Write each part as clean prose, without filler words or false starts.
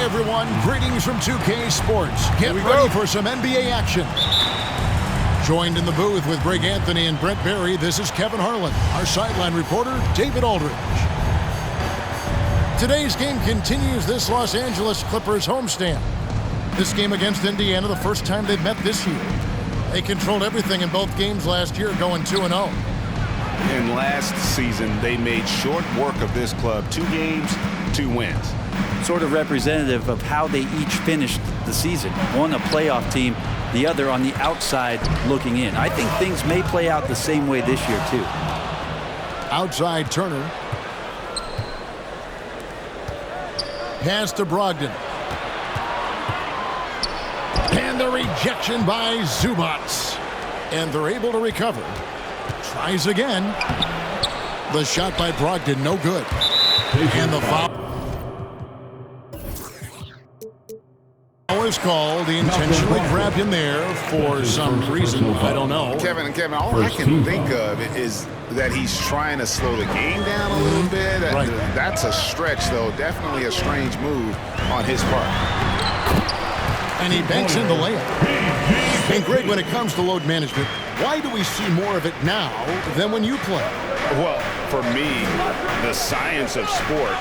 everyone, greetings from 2K Sports. Get ready for some NBA action. Joined in the booth with Greg Anthony and Brent Berry, this is Kevin Harlan. Our sideline reporter, David Aldridge. Today's game continues this Los Angeles Clippers homestand. This game against Indiana, the first time they've met this year. They controlled everything in both games last year, going 2-0. And last season, they made short work of this club. 2 games, 2 wins. Sort of representative of how they each finished the season. One a playoff team, the other on the outside looking in. I think things may play out the same way this year, too. Outside Turner. Pass to Brogdon. And the rejection by Zubats. And they're able to recover. Tries again. The shot by Brogdon, no good. And the foul is called. He intentionally grabbed him there for some reason. I don't know. Kevin, all I can think of is that he's trying to slow the game down a little bit. Right. That's a stretch, though. Definitely a strange move on his part. And he banks in the layup. And Greg, when it comes to load management, why do we see more of it now than when you play? Well, for me, the science of sport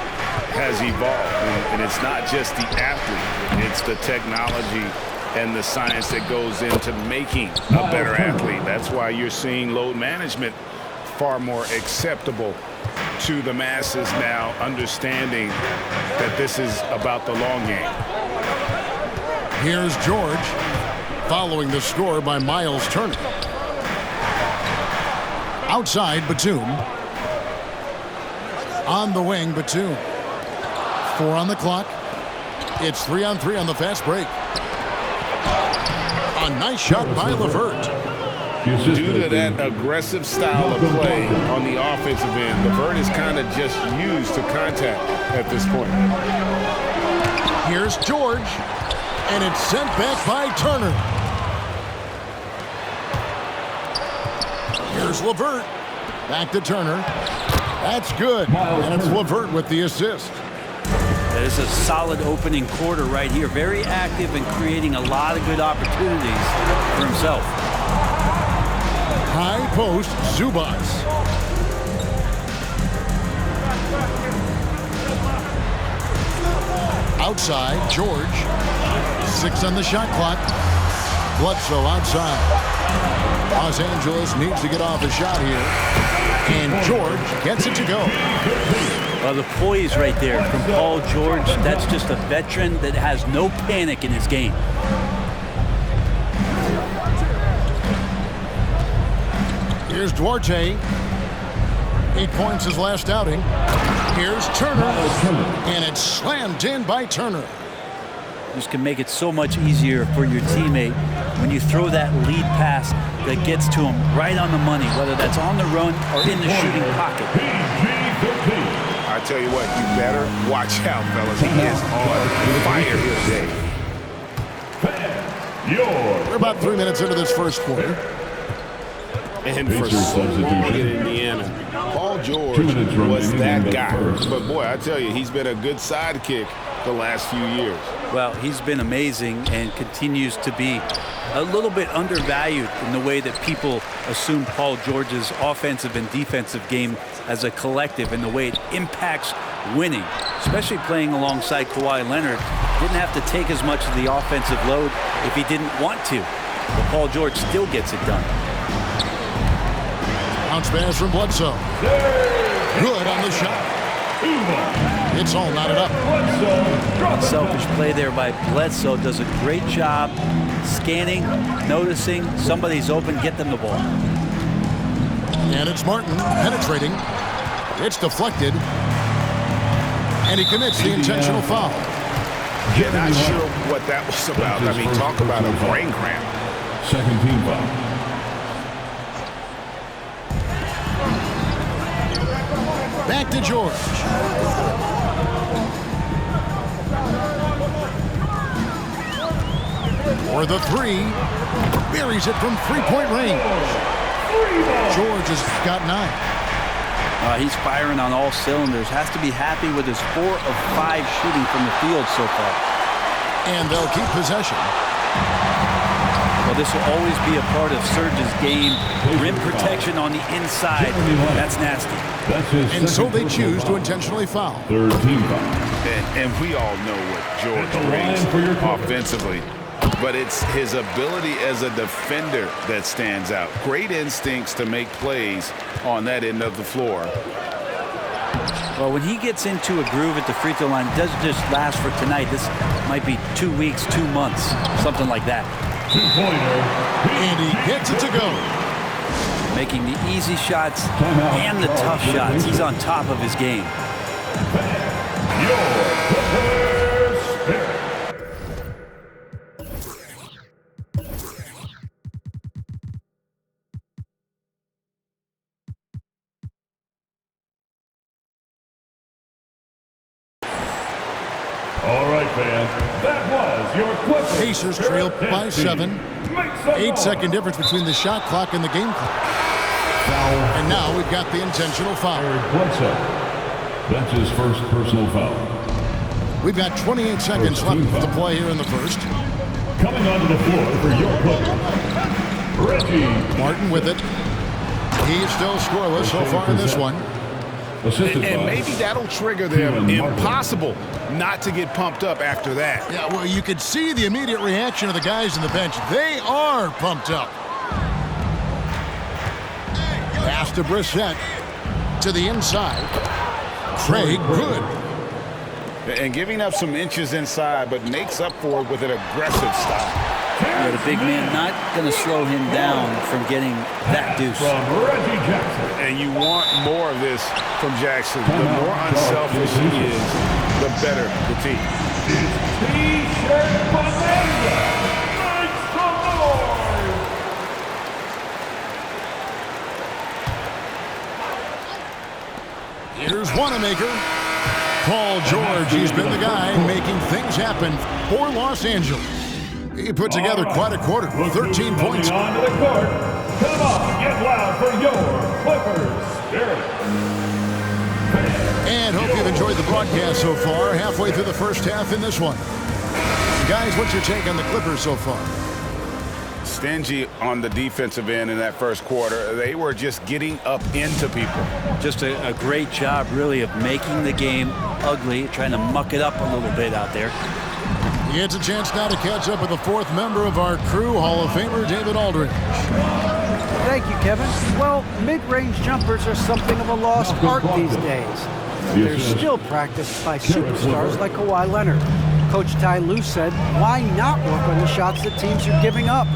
has evolved. And it's not just the athlete. It's the technology and the science that goes into making a better athlete. That's why you're seeing load management far more acceptable to the masses now, understanding that this is about the long game. Here's George, following the score by Miles Turner. Outside, Batum. On the wing, Batum. 4 on the clock. It's 3-on-3 on the fast break. A nice shot by LeVert. Due to that aggressive style of play on the offensive end, LeVert is kind of just used to contact at this point. Here's George. And it's sent back by Turner. Here's LeVert. Back to Turner. That's good. And it's LeVert with the assist. That is a solid opening quarter right here. Very active and creating a lot of good opportunities for himself. High post, Zubats. Outside, George. 6 on the shot clock. Bledsoe outside. Los Angeles needs to get off a shot here. And George gets it to go. Well, the poise right there from Paul George, that's just a veteran that has no panic in his game. Here's Duarte. 8 points his last outing. Here's Turner. And it's slammed in by Turner. This can make it so much easier for your teammate when you throw that lead pass that gets to him right on the money, whether that's on the run or in the shooting pocket. I tell you what, you better watch out, fellas. He is on fire today. We're about 3 minutes into this first quarter. And for so long in Indiana, Paul George was that guy. But boy, I tell you, he's been a good sidekick the last few years. Well, he's been amazing and continues to be a little bit undervalued in the way that people assume Paul George's offensive and defensive game as a collective and the way it impacts winning, especially playing alongside Kawhi Leonard. Didn't have to take as much of the offensive load if he didn't want to. But Paul George still gets it done. Bounce pass from Bledsoe. Good on the shot. It's all knotted up. Selfish play there by Bledsoe. Does a great job scanning, noticing somebody's open, get them the ball. And it's Martin penetrating. It's deflected. And he commits the intentional foul. Yeah, not sure what that was about. I mean, talk about a brain cramp. Second team foul. Back to George. For the 3. Buries it from 3-point range. George has got 9. He's firing on all cylinders. Has to be happy with his 4 of 5 shooting from the field so far. And they'll keep possession. Well, this will always be a part of Serge's game. Rim protection on the inside. That's nasty. And so they choose to intentionally foul. Third team foul. And we all know what George brings offensively. But it's his ability as a defender that stands out. Great instincts to make plays on that end of the floor. Well, when he gets into a groove at the free throw line, it doesn't just last for tonight. This might be 2 weeks, 2 months, something like that. And he gets it to go. Making the easy shots and the tough shots. He's on top of his game. All right, fans. That was your Clippers. Pacers trail by 7. 8-second difference between the shot clock and the game clock. Foul. And now we've got the intentional foul. That's his first personal foul. We've got 28 seconds left to play here in the first. Coming onto the floor for your Clippers, Reggie Martin with it. He's still scoreless so far in this one. And maybe that'll trigger them. Impossible not to get pumped up after that. Yeah, well, you could see the immediate reaction of the guys on the bench. They are pumped up. Pass to Brissett. To the inside. Craig, good. And giving up some inches inside, but makes up for it with an aggressive style. Yeah, the big man not going to slow him down from getting that deuce. from Reggie Jackson. And you want more of this from Jackson. The more unselfish he is, the better the team. T-shirt Bonanza. Make some noise. Here's Wanamaker. Paul George, he's been the guy making things happen for Los Angeles. He put together quite a quarter, 13 points. Onto the court. Come on, get loud for your Clippers Spirit. And hope you've enjoyed the broadcast so far. Halfway through the first half in this one. Guys, what's your take on the Clippers so far? Stingy on the defensive end in that first quarter. They were just getting up into people. Just a great job, really, of making the game ugly, trying to muck it up a little bit out there. He gets a chance now to catch up with the fourth member of our crew, Hall of Famer David Aldridge. Thank you, Kevin. Well, mid-range jumpers are something of a lost art these days. They're still practiced by superstars like Kawhi Leonard. Coach Ty Lue said, why not work on the shots that teams are giving up?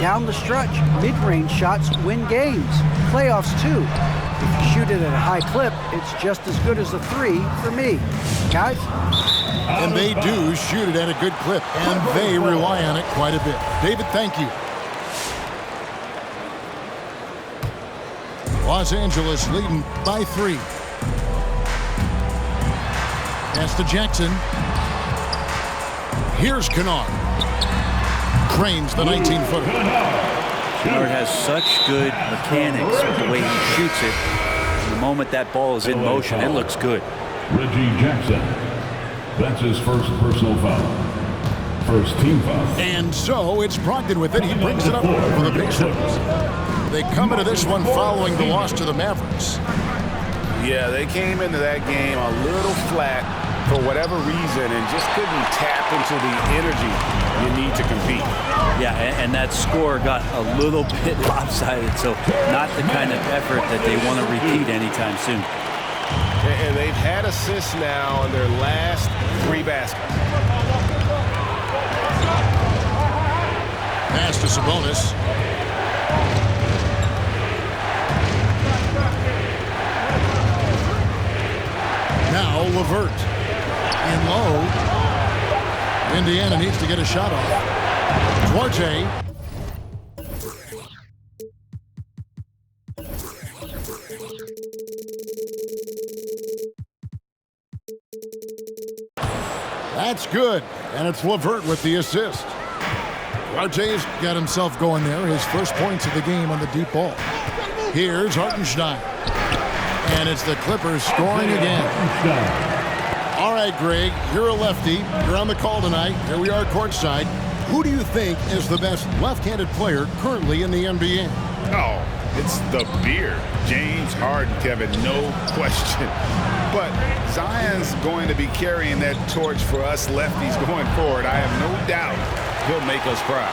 Down the stretch, mid-range shots win games. Playoffs, too. If you shoot it at a high clip, it's just as good as a 3 for me. Guys? And they do shoot it at a good clip, and they rely on it quite a bit. David, thank you. Los Angeles leading by 3. Pass to Jackson. Here's Kennard. Cranes the 19-footer. Kennard has such good mechanics with the way he shoots it. The moment that ball is in motion, it looks good. Reggie Jackson. That's his first personal foul. First team foul. And so it's Brogdon with it. He brings it up for the Pacers. They come into this one following the loss to the Mavericks. Yeah, they came into that game a little flat for whatever reason and just couldn't tap into the energy you need to compete. Yeah, and that score got a little bit lopsided, so not the kind of effort that they want to repeat anytime soon. And they've had assists now on their last 3 baskets. Pass to Sabonis. Now LeVert. In low. Indiana needs to get a shot off. Duarte. That's good. And it's LeVert with the assist. Duarte's got himself going there. His first points of the game on the deep ball. Here's Hartenstein. And it's the Clippers scoring again. All right, Greg, you're a lefty. You're on the call tonight. Here we are courtside. Who do you think is the best left-handed player currently in the NBA? Oh, it's the beard. James Harden, Kevin, no question. But Zion's going to be carrying that torch for us lefties going forward. I have no doubt he'll make us proud.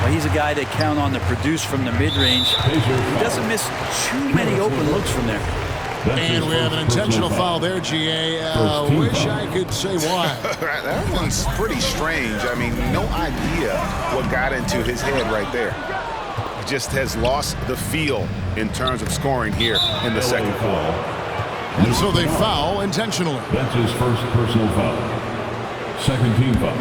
Well, he's a guy that count on to produce from the mid-range. He doesn't miss too many open looks from there. And we have an intentional foul there, GA. Wish I could say why. That one's pretty strange. I mean, no idea what got into his head right there. He just has lost the feel in terms of scoring here in the second quarter. And so they foul intentionally. That's his first personal foul. Second team foul.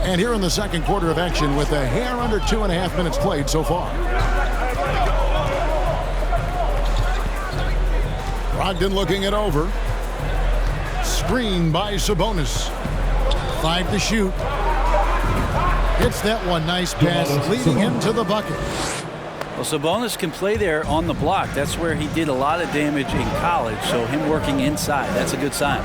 And here in the second quarter of action with a hair under 2.5 minutes played so far. Brogdon looking it over. Screen by Sabonis. 5 to shoot. Hits that one. Nice pass, leading him to the bucket. Well, Sabonis can play there on the block. That's where he did a lot of damage in college. So him working inside, that's a good sign.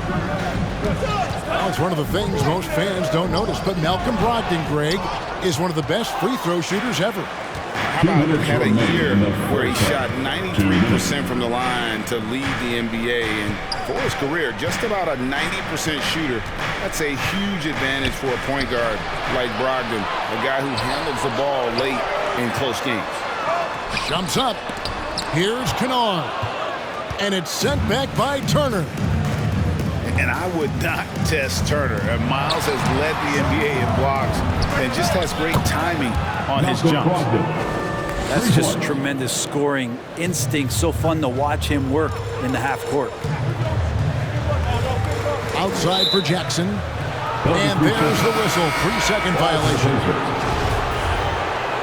Well, it's one of the things most fans don't notice, but Malcolm Brogdon, Greg, is one of the best free throw shooters ever. How about had a year where he shot 93% from the line to lead the NBA, and for his career, just about a 90% shooter. That's a huge advantage for a point guard like Brogdon, a guy who handles the ball late in close games. Jumps up. Here's Kennard. And it's sent back by Turner. And I would not test Turner. Miles has led the NBA in blocks and just has great timing on his jumps. That's just tremendous scoring instinct. So fun to watch him work in the half court. Outside for Jackson. And there's the whistle. 3-second violation.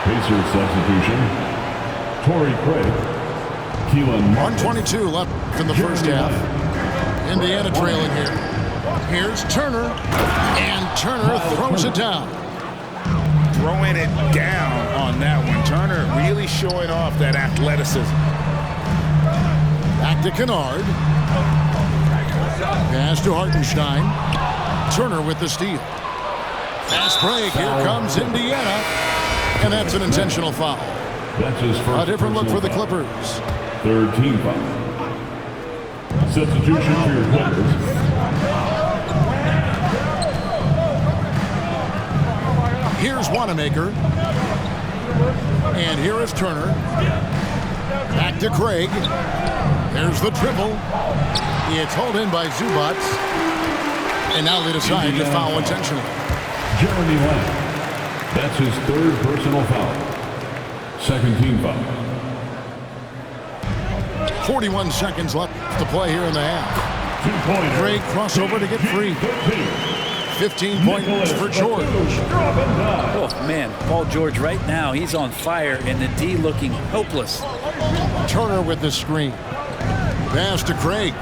Pacers substitution. Torrey Craig. Keelan 1:22 left in the first half. Indiana trailing here. Here's Turner. And Turner throws it down. Throwing it down on that one. Turner really showing off that athleticism. Back to Kennard. Pass to Hartenstein. Turner with the steal. Fast break. Here comes Indiana. And that's an intentional foul. That's his first. A different look for the Clippers. Third team foul. Substitution for your Clippers. Here's Wanamaker. And here is Turner. Back to Craig. There's the triple. It's hauled in by Zubac. And now they decide to foul intentionally. Jeremy Lamb. That's his third personal foul. Second team foul. 41 seconds left to play here in the half. Craig crossover to get free. 15 points for George. Oh, man, Paul George right now, he's on fire, and the D looking hopeless. Turner with the screen. Pass to Craig.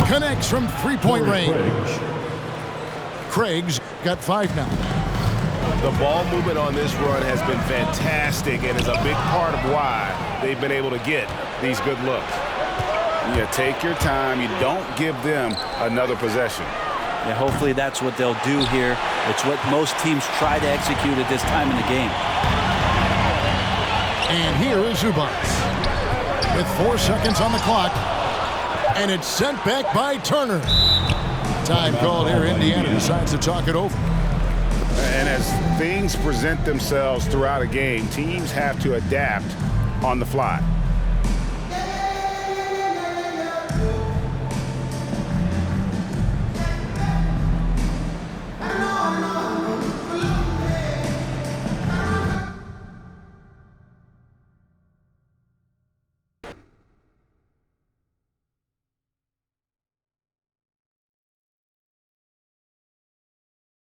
Connects from three-point range. Craig's got 5 now. The ball movement on this run has been fantastic and is a big part of why they've been able to get these good looks. You take your time. You don't give them another possession. Yeah, hopefully that's what they'll do here. It's what most teams try to execute at this time in the game. And here is Zubac. With 4 seconds on the clock. And it's sent back by Turner. Time called here. Indiana decides to talk it over. And as things present themselves throughout a game, teams have to adapt on the fly.